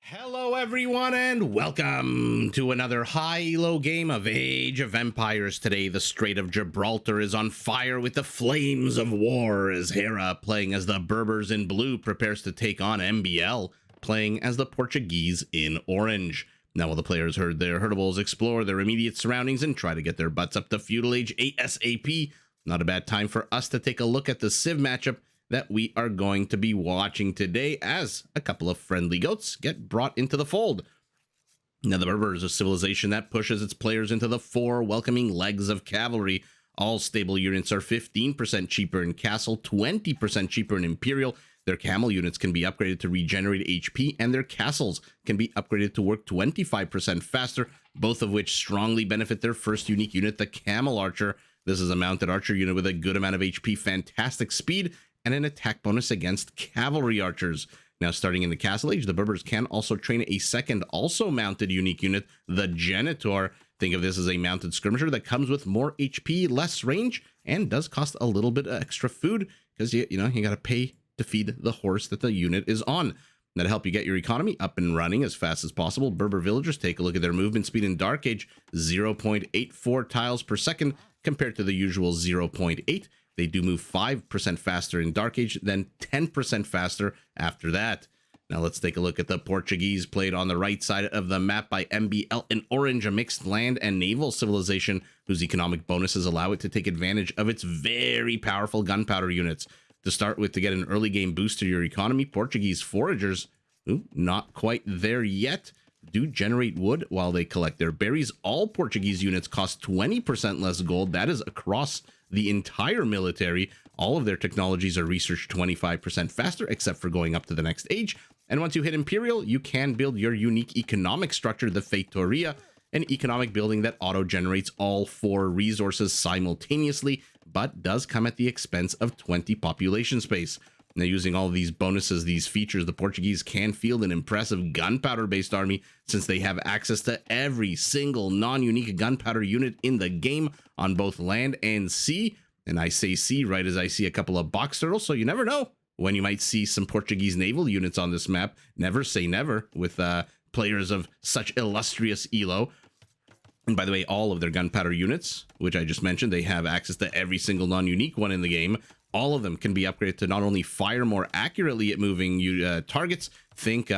Hello everyone and welcome to another high-low game of Age of Empires. Today the Strait of Gibraltar is on fire with the flames of war as Hera, playing as the Berbers in blue, prepares to take on MbL, playing as the Portuguese in orange. Now while the players herd their herdables, explore their immediate surroundings and try to get their butts up to Feudal Age ASAP, not a bad time for us to take a look at the Civ matchup that we are going to be watching today as a couple of friendly goats get brought into the fold. Now, the Berbers is a civilization that pushes its players into the four welcoming legs of cavalry. All stable units are 15% cheaper in Castle, 20% cheaper in Imperial. Their camel units can be upgraded to regenerate HP, and their castles can be upgraded to work 25% faster, both of which strongly benefit their first unique unit, the Camel Archer. This is a mounted archer unit with a good amount of HP, fantastic speed, and an attack bonus against cavalry archers. Now, starting in the Castle Age, the Berbers can also train a second, also mounted unique unit, the Genitor. Think of this as a mounted skirmisher that comes with more HP, less range, and does cost a little bit of extra food because you got to pay to feed the horse that the unit is on. That'll help you get your economy up and running as fast as possible. Berber villagers, take a look at their movement speed in Dark Age, 0.84 tiles per second compared to the usual 0.8. They do move 5% faster in Dark Age, then 10% faster after that. Now let's take a look at the Portuguese, played on the right side of the map by MbL in orange, a mixed land and naval civilization whose economic bonuses allow it to take advantage of its very powerful gunpowder units. To start with, to get an early game boost to your economy, Portuguese foragers, not quite there yet, do generate wood while they collect their berries. All Portuguese units cost 20% less gold. That is across the entire military. All of their technologies are researched 25% faster, except for going up to the next age. And once you hit Imperial, you can build your unique economic structure, the Feitoria, an economic building that auto-generates all four resources simultaneously, but does come at the expense of 20 population space. Now, using all of these bonuses, these features, the Portuguese can field an impressive gunpowder-based army since they have access to every single non-unique gunpowder unit in the game on both land and sea. And I say sea right as I see a couple of box turtles, so you never know when you might see some Portuguese naval units on this map. Never say never with players of such illustrious Elo. And by the way, all of their gunpowder units, which I just mentioned, they have access to every single non-unique one in the game. All of them can be upgraded to not only fire more accurately at moving targets, think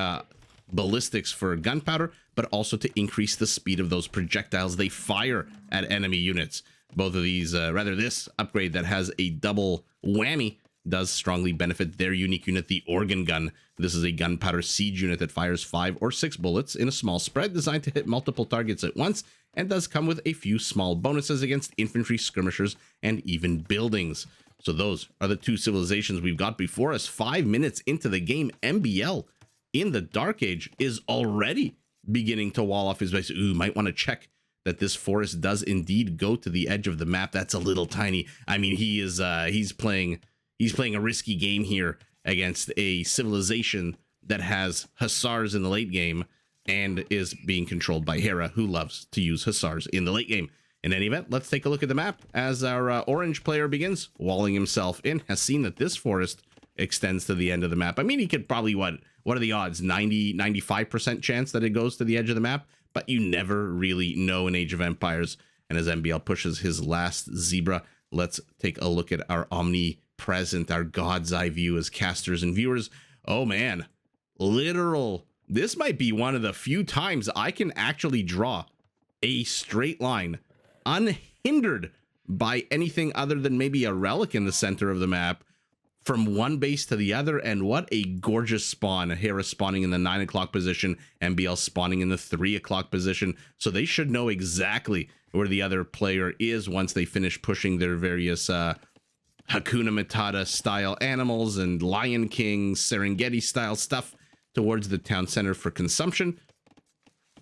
ballistics for gunpowder, but also to increase the speed of those projectiles they fire at enemy units. Both of these, this upgrade that has a double whammy, does strongly benefit their unique unit, the Organ Gun. This is a gunpowder siege unit that fires 5 or 6 bullets in a small spread designed to hit multiple targets at once, and does come with a few small bonuses against infantry, skirmishers, and even buildings. So those are the two civilizations we've got before us. 5 minutes into the game, MbL in the Dark Age is already beginning to wall off his base. Ooh, might want to check that this forest does indeed go to the edge of the map. That's a little tiny. I mean, he is he's playing a risky game here against a civilization that has hussars in the late game and is being controlled by Hera, who loves to use hussars in the late game. In any event, let's take a look at the map as our orange player begins walling himself in. Has seen that this forest extends to the end of the map. I mean, he could probably, what are the odds? 95% chance that it goes to the edge of the map, but you never really know in Age of Empires. And as MbL pushes his last zebra, let's take a look at our omnipresent, our God's eye view as casters and viewers. Oh man, literal. This might be one of the few times I can actually draw a straight line unhindered by anything other than maybe a relic in the center of the map from one base to the other. And what a gorgeous spawn. Hera spawning in the 9 o'clock position, MbL spawning in the 3 o'clock position. So they should know exactly where the other player is once they finish pushing their various Hakuna Matata style animals and Lion King Serengeti style stuff towards the town center for consumption.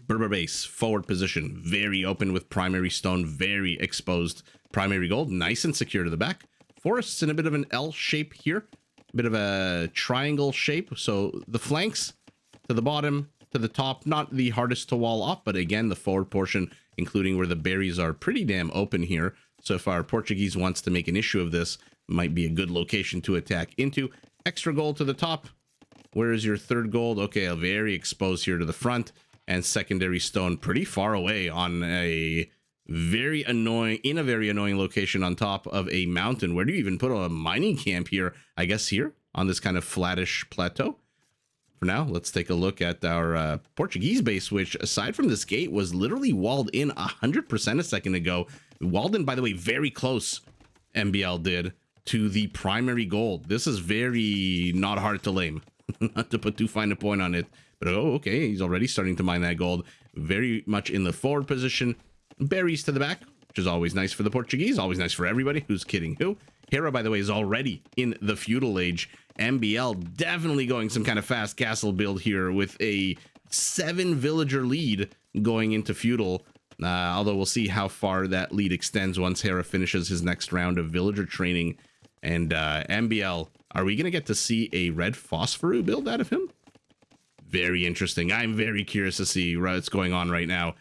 Berber base, forward position, very open with primary stone, very exposed primary gold, nice and secure to the back. Forests in a bit of an L shape here, a bit of a triangle shape. So the flanks to the bottom, to the top, not the hardest to wall off, but again, the forward portion, including where the berries are pretty damn open here. So if our Portuguese wants to make an issue of this, might be a good location to attack into. Extra gold to the top, Where is your third gold? Okay, very exposed here to the front, and secondary stone pretty far away on a very annoying location on top of a mountain. Where do you even put a mining camp here? I guess here on this kind of flattish plateau. For now, let's take a look at our Portuguese base, which aside from this gate was literally walled in 100% a second ago. Walled in, by the way, very close, MbL did, to the primary gold. This is very not hard to lame. Not to put too fine a point on it, but oh, okay, he's already starting to mine that gold. Very much in the forward position. Berries to the back, which is always nice for the Portuguese, always nice for everybody. Who's kidding who? Hera, by the way, is already in the Feudal Age. MbL definitely going some kind of fast castle build here with a 7 villager lead going into Feudal. Although we'll see how far that lead extends once Hera finishes his next round of villager training. And MbL, are we going to get to see a red Phosphoru build out of him? Very interesting. I'm very curious to see what's going on right now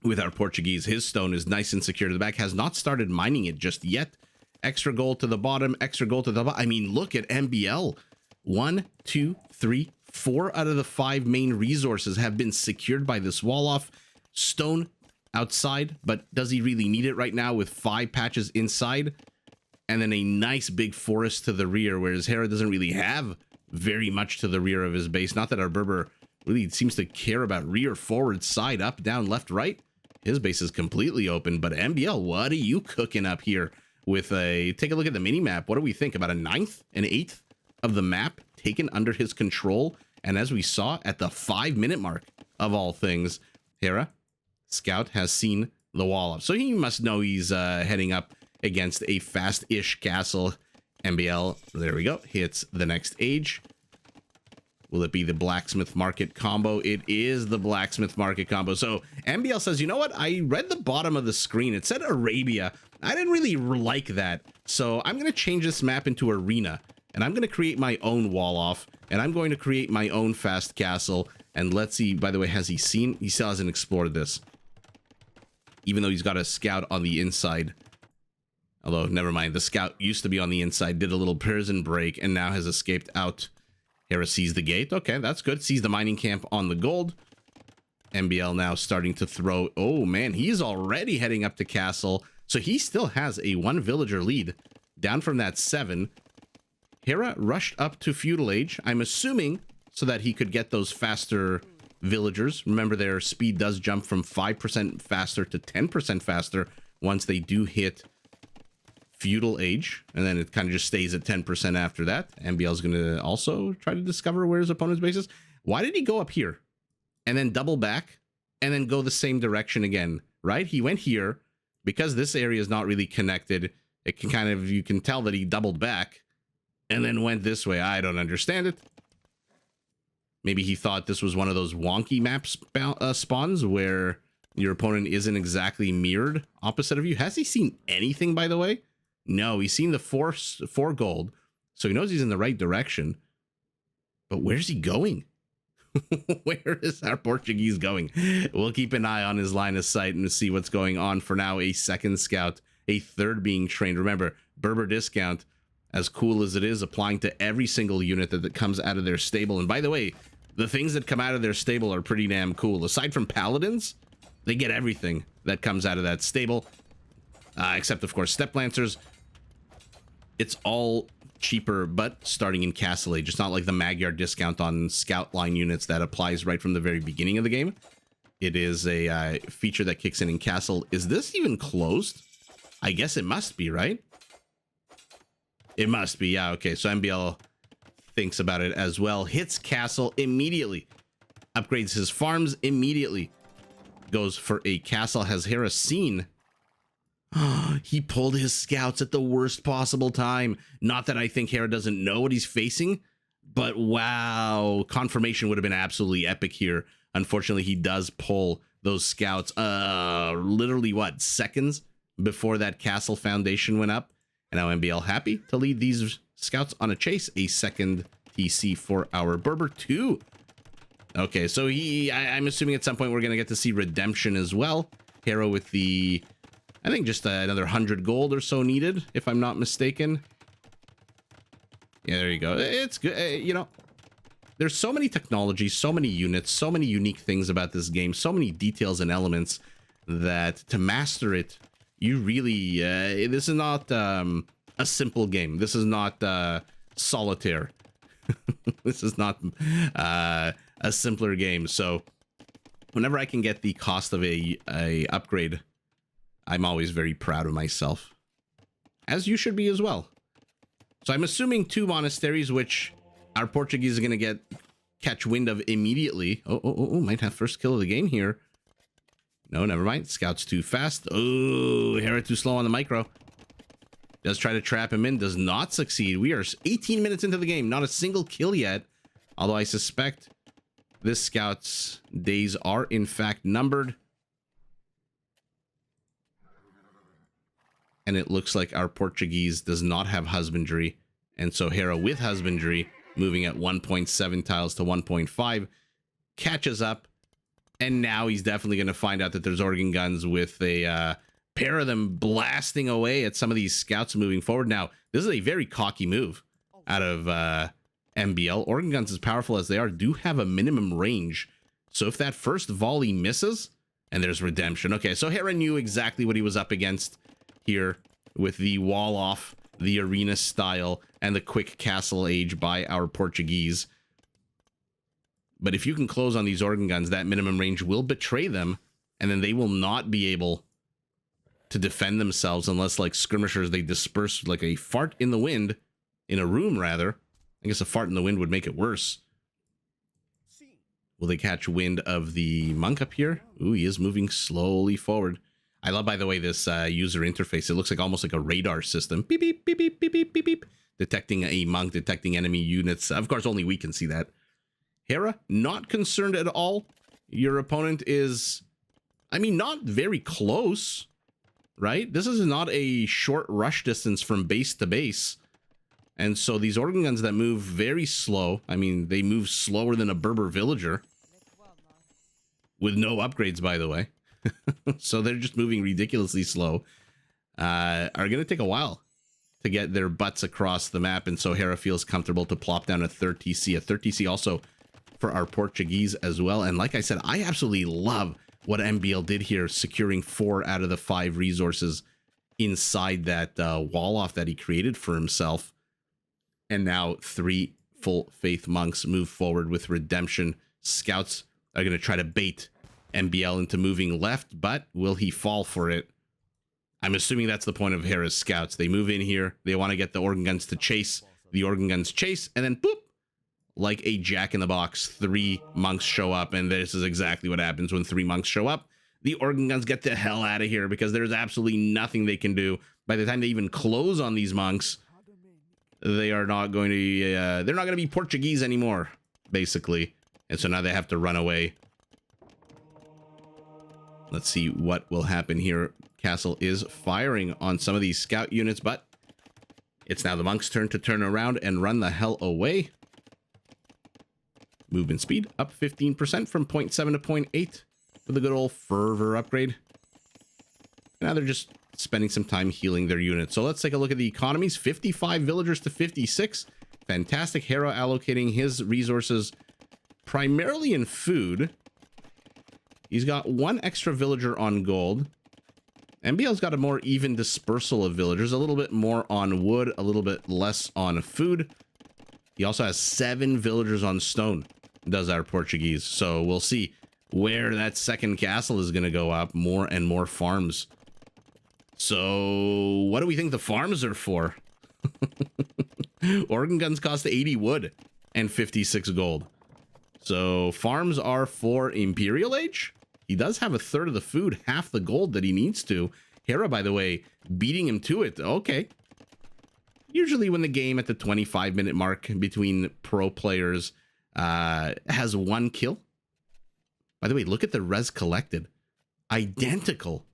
with our Portuguese. His stone is nice and secure to the back, has not started mining it just yet. Extra gold to the bottom, extra gold to the bottom. I mean, look at MbL. 1, 2, 3, 4 out of the 5 main resources have been secured by this wall off. Stone outside, but does he really need it right now with 5 patches inside? And then a nice big forest to the rear, whereas Hera doesn't really have very much to the rear of his base. Not that our Berber really seems to care about rear, forward, side, up, down, left, right. His base is completely open, but MbL, what are you cooking up here with a... Take a look at the mini-map. What do we think? About a 9th, an 8th of the map taken under his control. And as we saw at the 5-minute mark of all things, Hera, Scout, has seen the wall up. So he must know he's heading up against a fast-ish castle. MbL, there we go, hits the next age. Will it be the blacksmith market combo? It is the blacksmith market combo. So MbL says, you know what? I read the bottom of the screen. It said Arabia. I didn't really like that. So I'm going to change this map into arena. And I'm going to create my own wall off. And I'm going to create my own fast castle. And let's see, by the way, has he seen? He still hasn't explored this. Even though he's got a scout on the inside. Although, never mind. The scout used to be on the inside, did a little prison break, and now has escaped out. Hera sees the gate. Okay, that's good. Sees the mining camp on the gold. MbL now starting to throw. Oh, man, he's already heading up to castle. So he still has a 1 villager lead. Down from that 7. Hera rushed up to Feudal Age. I'm assuming so that he could get those faster villagers. Remember, their speed does jump from 5% faster to 10% faster once they do hit Feudal Age, and then it kind of just stays at 10% after that. MbL is going to also try to discover where his opponent's base is. Why did he go up here and then double back and then go the same direction again, right? He went here because this area is not really connected. It can kind of, you can tell that he doubled back and then went this way. I don't understand it. Maybe he thought this was one of those wonky map spawns where your opponent isn't exactly mirrored opposite of you. Has he seen anything, by the way? No, he's seen the 4 gold, so he knows he's in the right direction. But where's he going? Where is our Portuguese going? We'll keep an eye on his line of sight and see what's going on. For now, a 2nd scout, a 3rd being trained. Remember, Berber discount, as cool as it is, applying to every single unit that comes out of their stable. And by the way, the things that come out of their stable are pretty damn cool. Aside from paladins, they get everything that comes out of that stable. Except, of course, step lancers. It's all cheaper, but starting in Castle Age. It's not like the Magyar discount on scout line units that applies right from the very beginning of the game. It is a feature that kicks in Castle. Is this even closed? I guess it must be, right? It must be, yeah, okay. So MbL thinks about it as well. Hits Castle immediately. Upgrades his farms immediately. Goes for a castle. Has Hera seen? He pulled his scouts at the worst possible time. Not that I think Hera doesn't know what he's facing, but wow, confirmation would have been absolutely epic here. Unfortunately, he does pull those scouts literally what, seconds before that castle foundation went up. And now MbL happy to lead these scouts on a chase. A 2nd TC for our Berber 2. Okay, so I'm assuming at some point we're going to get to see redemption as well. Hera with the, I think just another 100 gold or so needed, if I'm not mistaken. Yeah, there you go. It's good. You know, there's so many technologies, so many units, so many unique things about this game, so many details and elements that to master it, you really, this is not a simple game. This is not solitaire. This is not a simpler game. So whenever I can get the cost of a upgrade, I'm always very proud of myself, as you should be as well. So I'm assuming 2 monasteries, which our Portuguese is going to catch wind of immediately. Oh, might have first kill of the game here. No, never mind. Scout's too fast. Oh, Hera too slow on the micro. Does try to trap him in. Does not succeed. We are 18 minutes into the game. Not a single kill yet. Although I suspect this scout's days are in fact numbered. And it looks like our Portuguese does not have husbandry. And so Hera with husbandry, moving at 1.7 tiles to 1.5, catches up. And now he's definitely going to find out that there's organ guns with a pair of them blasting away at some of these scouts moving forward. Now, this is a very cocky move out of MbL. Organ guns, as powerful as they are, do have a minimum range. So if that first volley misses, and there's redemption. Okay, so Hera knew exactly what he was up against here with the wall off, the arena style, and the quick castle age by our Portuguese. But if you can close on these organ guns, that minimum range will betray them, and then they will not be able to defend themselves unless, like skirmishers, they disperse like a fart in the wind, in a room rather. I guess a fart in the wind would make it worse. Will they catch wind of the monk up here? Ooh, he is moving slowly forward. I love, by the way, this user interface. It looks like almost like a radar system. Beep, beep, beep, beep, beep, beep, beep, beep. Detecting a monk, detecting enemy units. Of course, only we can see that. Hera, not concerned at all. Your opponent is, I mean, not very close, right? This is not a short rush distance from base to base. And so these organ guns that move very slow, I mean, they move slower than a Berber villager. With no upgrades, by the way. So they're just moving ridiculously slow. Are going to take a while to get their butts across the map. And so Hera feels comfortable to plop down a third TC. A third TC also for our Portuguese as well. And like I said, I absolutely love what MbL did here, securing 4 out of the 5 resources inside that wall off that he created for himself. And now 3 full faith monks move forward with redemption. Scouts are going to try to bait MbL into moving left, but will he fall for it? I'm assuming that's the point of Hera's scouts. They move in here. They want to get the organ guns to chase. The organ guns chase, and then boop, like a jack-in-the-box, 3 monks show up, and this is exactly what happens when 3 monks show up. The organ guns get the hell out of here because there's absolutely nothing they can do. By the time they even close on these monks, they are not going to they're not going to be Portuguese anymore, basically. And so now they have to run away. Let's see what will happen here. Castle is firing on some of these scout units, but it's now the monk's turn to turn around and run the hell away. Movement speed up 15% from 0.7 to 0.8 for the good old fervor upgrade. Now they're just spending some time healing their units. So let's take a look at the economies. 55 villagers to 56. Fantastic. Hera allocating his resources primarily in food. He's got 1 extra villager on gold. MbL's got a more even dispersal of villagers, a little bit more on wood, a little bit less on food. He also has 7 villagers on stone, does our Portuguese. So we'll see where that second castle is going to go up. More and more farms. So what do we think the farms are for? Organ guns cost 80 wood and 56 gold. So farms are for Imperial Age. He does have a third of the food, half the gold that he needs to. Hera, by the way, beating him to it. Okay. Usually when the game at the 25-minute mark between pro players has 1 kill. By the way, look at the res collected. Identical.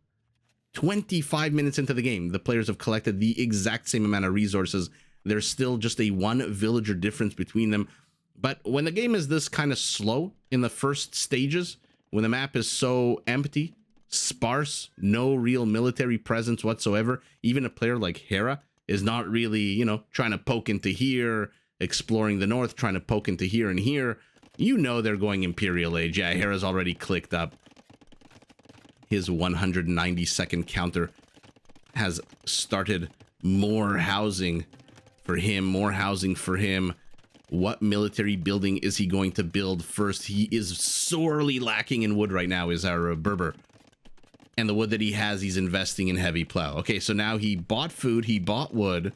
25 minutes into the game, the players have collected the exact same amount of resources. There's still just a 1 villager difference between them. But when the game is this kind of slow in the first stages, when the map is so empty, sparse, no real military presence whatsoever, even a player like Hera is not really, you know, trying to poke into here, exploring the north, trying to poke into here and here. You know they're going Imperial Age. Yeah, Hera's already clicked up. His 190-second counter has started. More housing for him, more housing for him. What military building is he going to build first? He is sorely lacking in wood right now, is our Berber. And the wood that he has, he's investing in heavy plow. Okay, so now he bought food, he bought wood.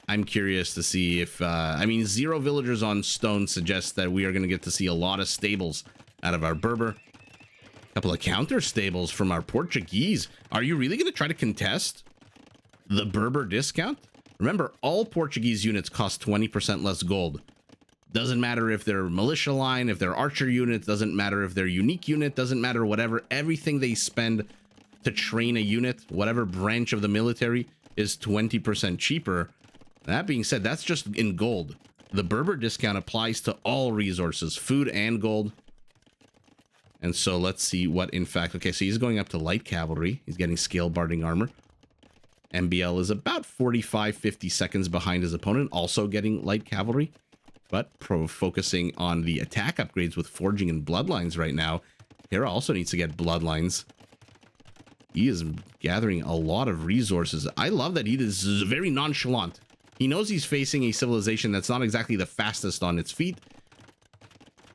I'm curious to see if, I mean, 0 villagers on stone suggests that we are going to get to see a lot of stables out of our Berber. A couple of counter stables from our Portuguese. Are you really going to try to contest the Berber discount? Remember, all Portuguese units cost 20% less gold. Doesn't matter if they're militia line, if they're archer units, doesn't matter if they're unique unit, doesn't matter whatever. Everything they spend to train a unit, whatever branch of the military, is 20% cheaper. That being said, that's just in gold. The Berber discount applies to all resources, food and gold. And so let's see what in fact, okay, so he's going up to light cavalry. He's getting scale barding armor. MbL is about 45-50 seconds behind his opponent, also getting light cavalry, but focusing on the attack upgrades with forging and bloodlines right now. Hera also needs to get bloodlines. He is gathering a lot of resources. I love that he is very nonchalant. He knows he's facing a civilization that's not exactly the fastest on its feet,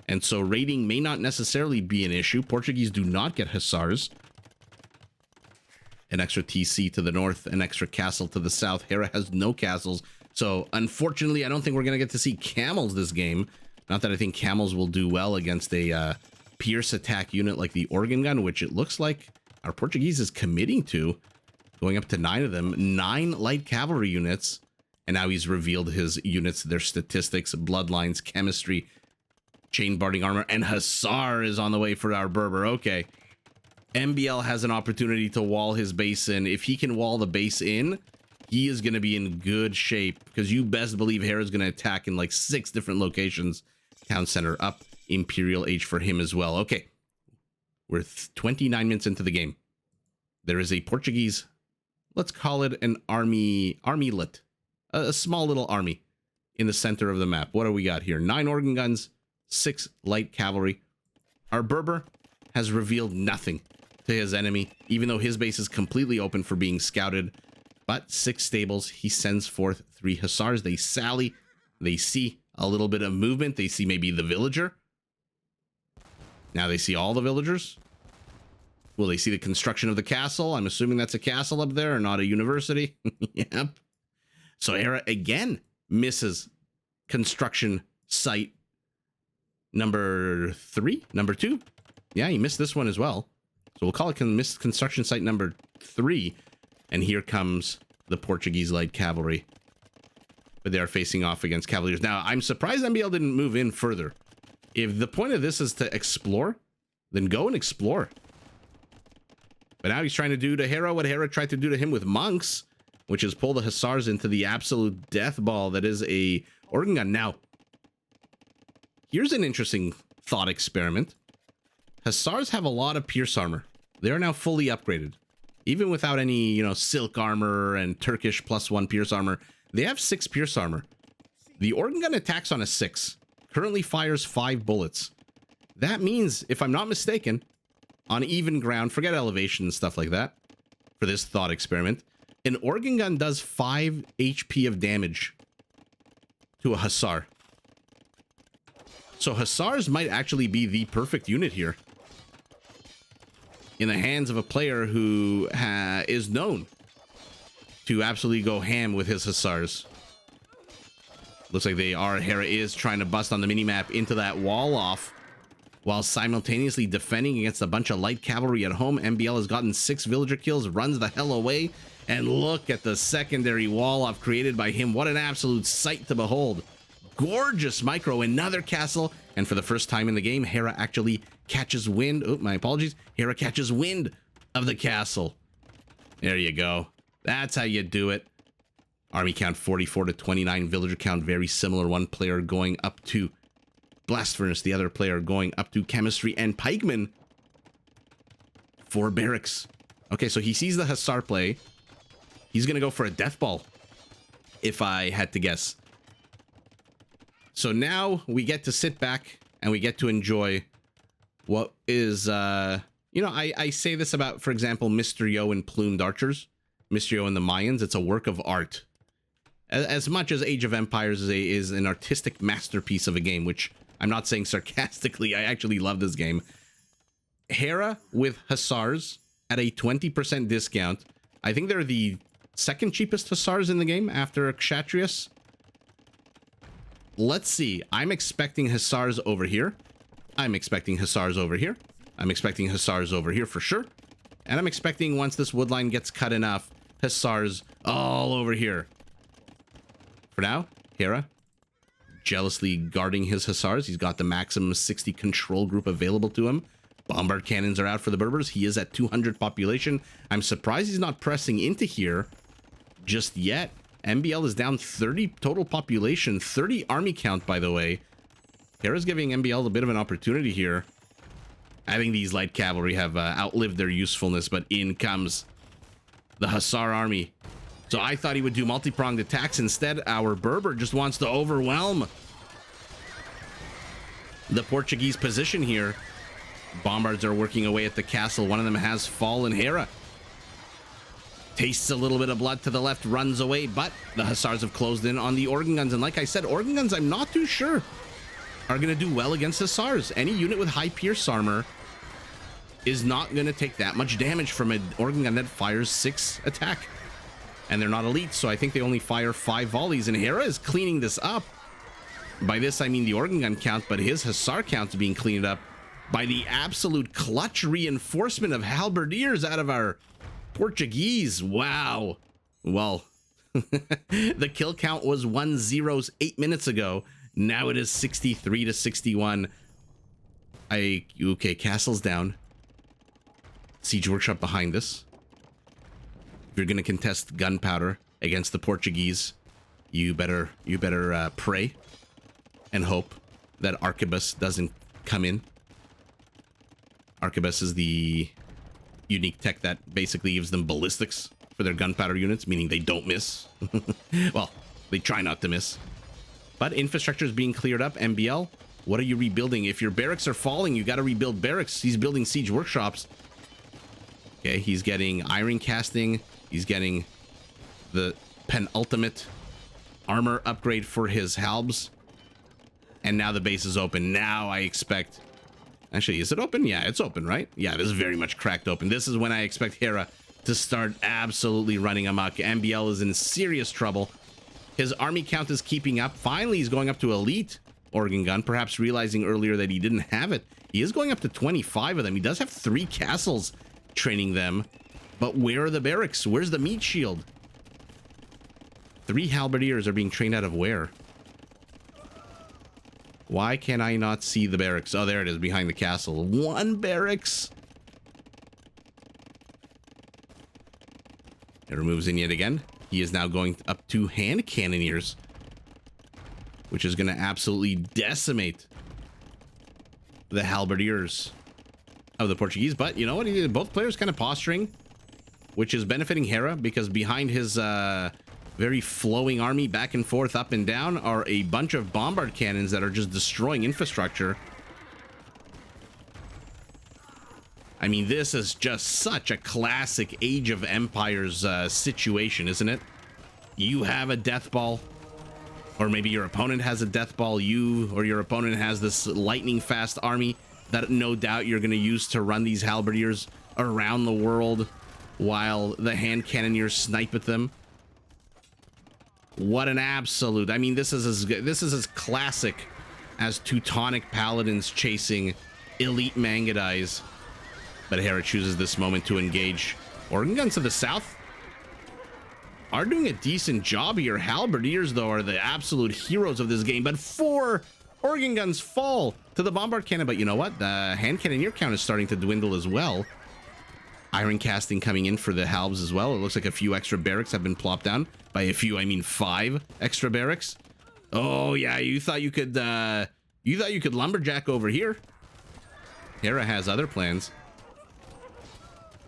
and so raiding may not necessarily be an issue. Portuguese do not get hussars. An extra TC to the north, an extra castle to the south. Hera has no castles. So unfortunately, I don't think we're going to get to see camels this game. Not that I think camels will do well against a pierce attack unit like the organ gun, which it looks like our Portuguese is committing to. Going up to 9 of them, 9 light cavalry units. And now he's revealed his units, their statistics, bloodlines, chemistry, chain barding armor, and hussar is on the way for our Berber. Okay. MbL has an opportunity to wall his base in. If he can wall the base in, he is going to be in good shape, because you best believe Hera's going to attack in like 6 different locations. Town center up, Imperial Age for him as well. Okay, we're 29 minutes into the game. There is a Portuguese, let's call it an armylet, a small little army in the center of the map. What do we got here? 9 organ guns, 6 light cavalry. Our Berber has revealed nothing to his enemy, even though his base is completely open for being scouted. But 6 stables, he sends forth 3 hussars. They sally, they see a little bit of movement, they see maybe the villager. Now they see all the villagers. Will they see the construction of the castle? I'm assuming that's a castle up there and not a university. Yep. So Hera again misses construction site number 3, number 2. Yeah, he missed this one as well. So we'll call it missed construction site number 3. And here comes the Portuguese light cavalry. But they are facing off against cavaliers. Now, I'm surprised MbL didn't move in further. If the point of this is to explore, then go and explore. But now he's trying to do to Hera what Hera tried to do to him with monks, which is pull the hussars into the absolute death ball that is a organ gun. Now, here's an interesting thought experiment. Hussars have a lot of pierce armor. They are now fully upgraded. Even without any, you know, silk armor and Turkish +1 pierce armor, they have 6 pierce armor. The organ gun attacks on a 6. Currently fires 5 bullets. That means, if I'm not mistaken, on even ground, forget elevation and stuff like that, for this thought experiment, an organ gun does 5 HP of damage to a hussar. So hussars might actually be the perfect unit here in the hands of a player who is known to absolutely go ham with his hussars. Looks like Hera is trying to bust on the minimap into that wall off while simultaneously defending against a bunch of light cavalry at home. MbL has gotten 6 villager kills, runs the hell away, and look at the secondary wall off created by him. What an absolute sight to behold. Gorgeous micro, another castle, and for the first time in the game, Hera actually catches wind. Oh, my apologies. Hera catches wind of the castle. There you go. That's how you do it. Army count 44 to 29. Villager count very similar. One player going up to Blast Furnace, the other player going up to Chemistry and Pikeman for Barracks. Okay, so he sees the Hussar play. He's going to go for a Death Ball, if I had to guess. So now we get to sit back and we get to enjoy what is, you know, I say this about, for example, Mr. Yo and Plumed Archers, Mr. Yo and the Mayans. It's a work of art. As much as Age of Empires is an artistic masterpiece of a game, which I'm not saying sarcastically, I actually love this game. Hera with Hussars at a 20% discount. I think they're the second cheapest Hussars in the game after Kshatriyas. Let's see. I'm expecting Hussars over here. I'm expecting Hussars over here. I'm expecting Hussars over here for sure. And I'm expecting, once this woodline gets cut enough, Hussars all over here. For now, Hera jealously guarding his Hussars. He's got the maximum 60 control group available to him. Bombard cannons are out for the Berbers. He is at 200 population. I'm surprised he's not pressing into here just yet. MbL is down 30 total population, 30 army count, by the way. Hera's giving MbL a bit of an opportunity here. I think these light cavalry have outlived their usefulness, but in comes the Hussar army. So I thought he would do multi-pronged attacks. Instead, our Berber just wants to overwhelm the Portuguese position here. Bombards are working away at the castle. One of them has fallen. Hera tastes a little bit of blood to the left, runs away, but the Hussars have closed in on the organ guns. And like I said, organ guns, I'm not too sure, are going to do well against Hussars. Any unit with high pierce armor is not going to take that much damage from an organ gun that fires 6 attack. And they're not elite, so I think they only fire 5 volleys. And Hera is cleaning this up. By this, I mean the organ gun count, but his Hussar count is being cleaned up by the absolute clutch reinforcement of halberdiers out of our Portuguese. Wow. Well, the kill count was 1-0 8 minutes ago. Now it is 63 to 61. Okay, castle's down. Siege workshop behind us. If you're gonna contest gunpowder against the Portuguese, you better pray and hope that Arquebus doesn't come in. Arquebus is the unique tech that basically gives them ballistics for their gunpowder units, meaning they don't miss. Well, they try not to miss. But infrastructure is being cleared up. MbL, what are you rebuilding? If your barracks are falling, you got to rebuild barracks. He's building siege workshops. Okay, he's getting iron casting. He's getting the penultimate armor upgrade for his halbs. And now the base is open. Now I expect... Actually, is it open? Yeah, it's open, right? Yeah, this is very much cracked open. This is when I expect Hera to start absolutely running amok. MbL is in serious trouble. His army count is keeping up. Finally, he's going up to elite organ gun, perhaps realizing earlier that he didn't have it. He is going up to 25 of them. He does have 3 castles training them. But where are the barracks? Where's the meat shield? 3 halberdiers are being trained out of where? Why can I not see the barracks? Oh, there it is, behind the castle. 1 barracks. It removes in yet again. He is now going up to hand cannoneers, which is going to absolutely decimate the halberdiers of the Portuguese. But you know what? Both players kind of posturing, which is benefiting Hera, because behind his very flowing army back and forth, up and down, are a bunch of bombard cannons that are just destroying infrastructure. I mean, this is just such a classic Age of Empires situation, isn't it? You have a death ball, or maybe your opponent has a death ball. You or your opponent has this lightning fast army that no doubt you're going to use to run these halberdiers around the world while the hand cannoneers snipe at them. What an absolute... I mean, this is as classic as Teutonic paladins chasing elite Mangudais. But Hera chooses this moment to engage. Organ guns to the south are doing a decent job here. Halberdiers, though, are the absolute heroes of this game. But 4 organ guns fall to the bombard cannon. But you know what? The hand cannoneer count is starting to dwindle as well. Iron casting coming in for the halbs as well. It looks like a few extra barracks have been plopped down. By a few, I mean 5 extra barracks. Oh yeah, you thought you could lumberjack over here. Hera has other plans.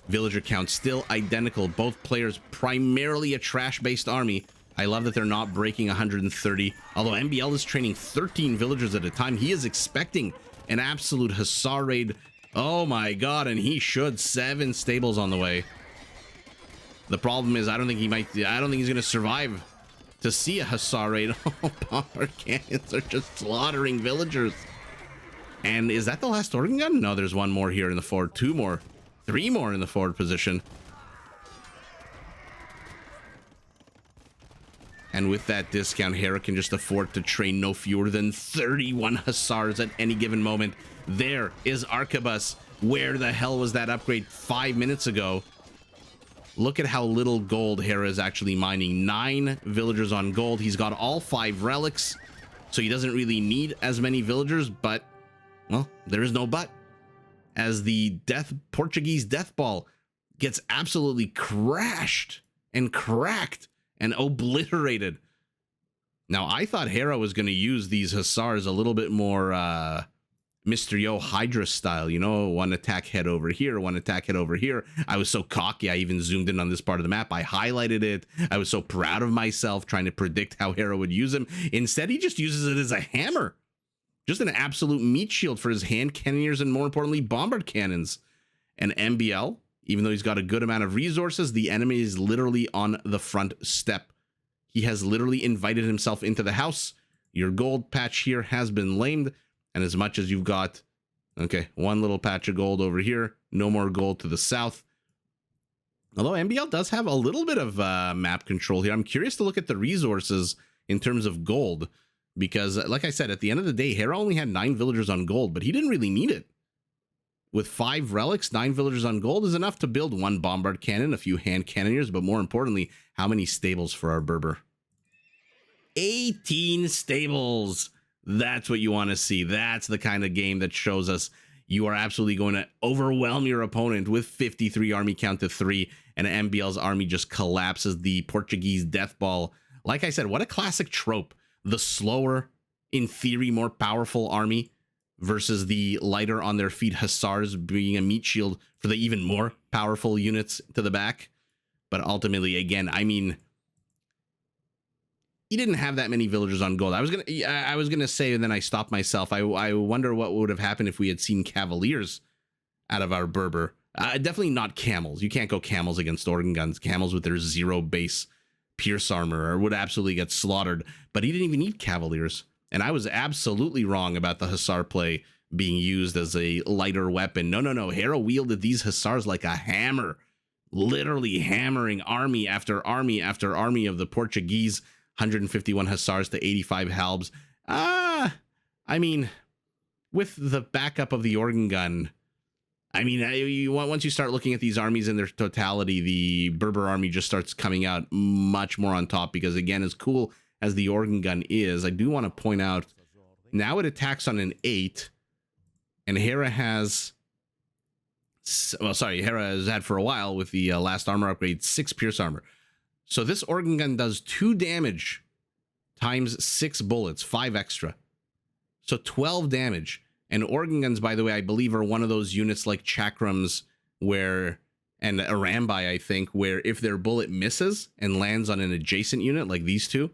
Villager count still identical. Both players primarily a trash-based army. I love that they're not breaking 130. Although MbL is training 13 villagers at a time, he is expecting an absolute Hussar raid. Oh my god, and he should. 7 stables on the way. The problem is I don't think he's going to survive to see a Hussar raid. Oh, bomber cannons are just slaughtering villagers. And is that the last organ gun? No, there's one more here in the forward. 2 more. 3 more in the forward position. And with that discount, Hera can just afford to train no fewer than 31 Hussars at any given moment. There is Arquebus. Where the hell was that upgrade 5 minutes ago? Look at how little gold Hera is actually mining. 9 villagers on gold. He's got all 5 relics, so he doesn't really need as many villagers, but, well, there is no but. As the Portuguese death ball gets absolutely crashed and cracked and obliterated. Now, I thought Hera was going to use these Hussars a little bit more Mr. Yo Hydra style, you know, one attack head over here, one attack head over here. I was so cocky, I even zoomed in on this part of the map. I highlighted it. I was so proud of myself trying to predict how Hera would use him. Instead, he just uses it as a hammer. Just an absolute meat shield for his hand cannoneers and, more importantly, bombard cannons. And MbL, even though he's got a good amount of resources, the enemy is literally on the front step. He has literally invited himself into the house. Your gold patch here has been lamed. And as much as you've got, okay, one little patch of gold over here, no more gold to the south. Although MbL does have a little bit of map control here. I'm curious to look at the resources in terms of gold. Because, like I said, at the end of the day, Hera only had 9 villagers on gold, but he didn't really need it. With 5 relics, 9 villagers on gold is enough to build 1 bombard cannon, a few hand cannoneers, but more importantly, how many stables for our Berber? 18 stables! That's what you want to see. That's the kind of game that shows us you are absolutely going to overwhelm your opponent with 53 army count to 3, and MbL's army just collapses the Portuguese death ball. Like I said, what a classic trope. The slower, in theory, more powerful army versus the lighter on their feet Hussars being a meat shield for the even more powerful units to the back. But ultimately, again, I mean, he didn't have that many villagers on gold. I was gonna say, and then I stopped myself. I wonder what would have happened if we had seen cavaliers out of our Berber. Definitely not camels. You can't go camels against organ guns. Camels with their 0 base pierce armor would absolutely get slaughtered. But he didn't even need cavaliers. And I was absolutely wrong about the Hussar play being used as a lighter weapon. No. Hera wielded these Hussars like a hammer, literally hammering army after army after army of the Portuguese. 151 Hussars to 85 Halbs. I mean, with the backup of the organ gun, I mean, once you start looking at these armies in their totality, the Berber army just starts coming out much more on top because, again, as cool as the organ gun is, I do want to point out, now it attacks on an 8, and Hera has, well, sorry, Hera has had for a while with the last armor upgrade, 6 pierce armor. So this organ gun does 2 damage times 6 bullets, 5 extra. So 12 damage. And organ guns, by the way, I believe are one of those units like Chakrams where, and Arambai, I think, where if their bullet misses and lands on an adjacent unit like these two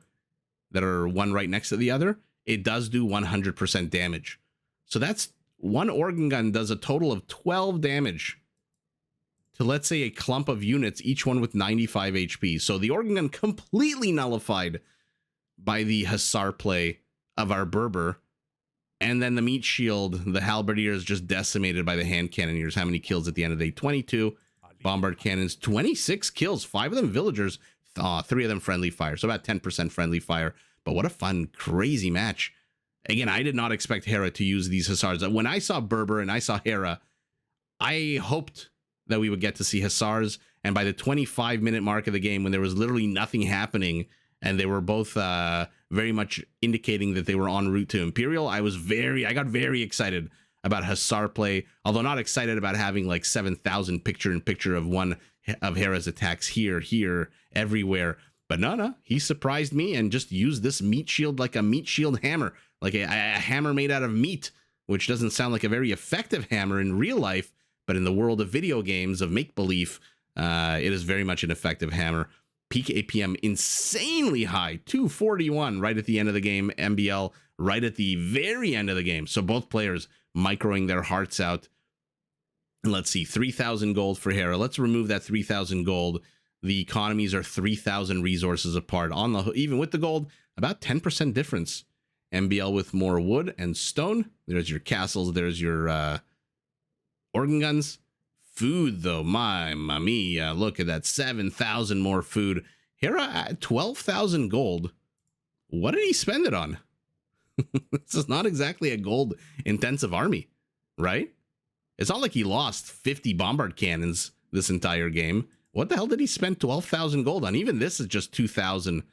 that are one right next to the other, it does do 100% damage. So that's one organ gun does a total of 12 damage to, let's say, a clump of units, each one with 95 HP. So the organ gun completely nullified by the Hussar play of our Berber. And then the meat shield, the halberdiers, just decimated by the hand cannoneers. How many kills at the end of the day? 22. Bombard cannons, 26 kills. 5 of them villagers, 3 of them friendly fire. So about 10% friendly fire. But what a fun, crazy match. Again, I did not expect Hera to use these Hussars. When I saw Berber and I saw Hera, I hoped that we would get to see Hussars. And by the 25-minute mark of the game, when there was literally nothing happening, and they were both very much indicating that they were en route to Imperial, I got very excited about Hussar play, although not excited about having like 7,000 picture-in-picture of one of Hera's attacks here, everywhere. But no, he surprised me and just used this meat shield like a meat shield hammer, like a hammer made out of meat, which doesn't sound like a very effective hammer in real life, but in the world of video games, of make-believe, it is very much an effective hammer. peak APM insanely high, 241 right at the end of the game. MbL right at the very end of the game. So both players microing their hearts out. And let's see, 3,000 gold for Hera. Let's remove that 3,000 gold. The economies are 3,000 resources apart. On the even with the gold, about 10% difference. MbL with more wood and stone. There's your castles. There's your organ guns. Food, though, mamma mia. Look at that, 7,000 more food. Hera at 12,000 gold. What did he spend it on? This is not exactly a gold-intensive army, right? It's not like he lost 50 bombard cannons this entire game. What the hell did he spend 12,000 gold on? Even this is just 2,000,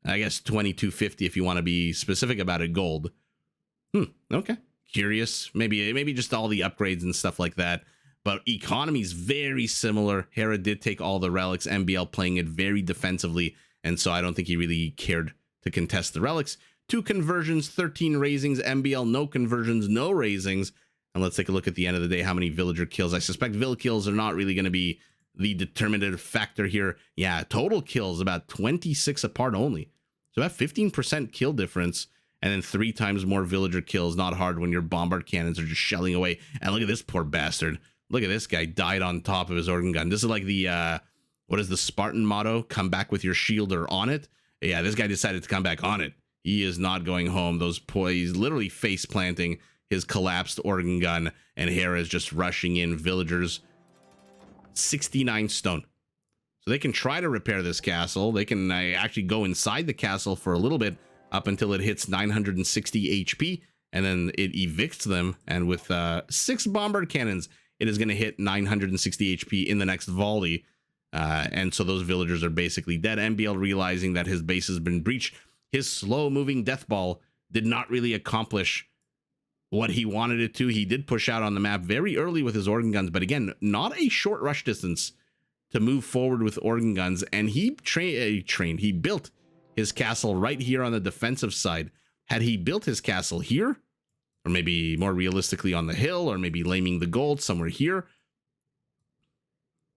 I guess 2,250 if you want to be specific about it, gold. Okay. Curious. Maybe just all the upgrades and stuff like that. But economy's very similar. Hera did take all the relics. MbL playing it very defensively, and so I don't think he really cared to contest the relics. 2 conversions, 13 raisings. MbL, no conversions, no raisings. And let's take a look at the end of the day, how many villager kills. I suspect vill kills are not really going to be the determinative factor here. Yeah, total kills, about 26 apart only. So about 15% kill difference, and then 3 times more villager kills. Not hard when your bombard cannons are just shelling away. And look at this poor bastard. Look at this guy, died on top of his organ gun. This is like the, what is the Spartan motto? Come back with your shield or on it. Yeah, this guy decided to come back on it. He is not going home. He's literally face planting his collapsed organ gun, and Hera is just rushing in villagers. 69 stone. So they can try to repair this castle. They can actually go inside the castle for a little bit up until it hits 960 HP, and then it evicts them. And with 6 bombard cannons, it is going to hit 960 HP in the next volley. And so those villagers are basically dead. MbL realizing that his base has been breached. His slow-moving death ball did not really accomplish what he wanted it to. He did push out on the map very early with his organ guns, but again, not a short rush distance to move forward with organ guns. And he he built his castle right here on the defensive side. Had he built his castle here, or maybe more realistically on the hill, or maybe laming the gold somewhere here,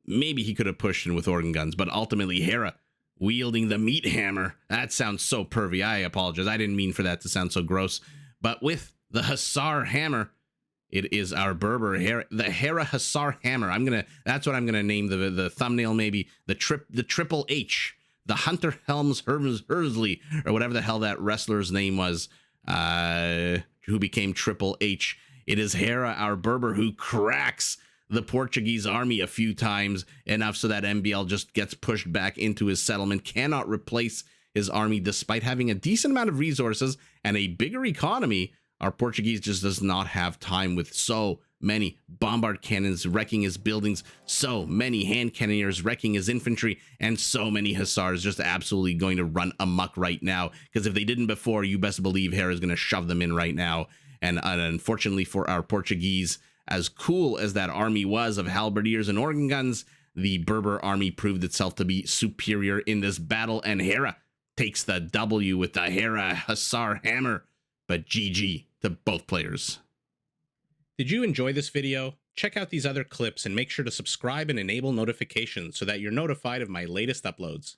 maybe he could have pushed in with organ guns. But ultimately, Hera wielding the meat hammer. That sounds so pervy. I apologize. I didn't mean for that to sound so gross. But with the Hussar hammer, it is our Berber Hera, the Hera Hussar hammer. That's what I'm gonna name the thumbnail. Maybe the triple H, the Hunter Helms Hersley, or whatever the hell that wrestler's name was, who became Triple H. It is Hera, our Berber, who cracks the Portuguese army a few times, enough so that MbL just gets pushed back into his settlement, cannot replace his army despite having a decent amount of resources and a bigger economy. Our Portuguese just does not have time with so many bombard cannons wrecking his buildings, so many hand cannoneers wrecking his infantry, and so many hussars just absolutely going to run amok right now. Because if they didn't before, you best believe Hera is going to shove them in right now. And unfortunately for our Portuguese, as cool as that army was of halberdiers and organ guns, the Berber army proved itself to be superior in this battle, and Hera takes the W with the Hera Hussar hammer. But GG to both players. Did you enjoy this video? Check out these other clips and make sure to subscribe and enable notifications so that you're notified of my latest uploads.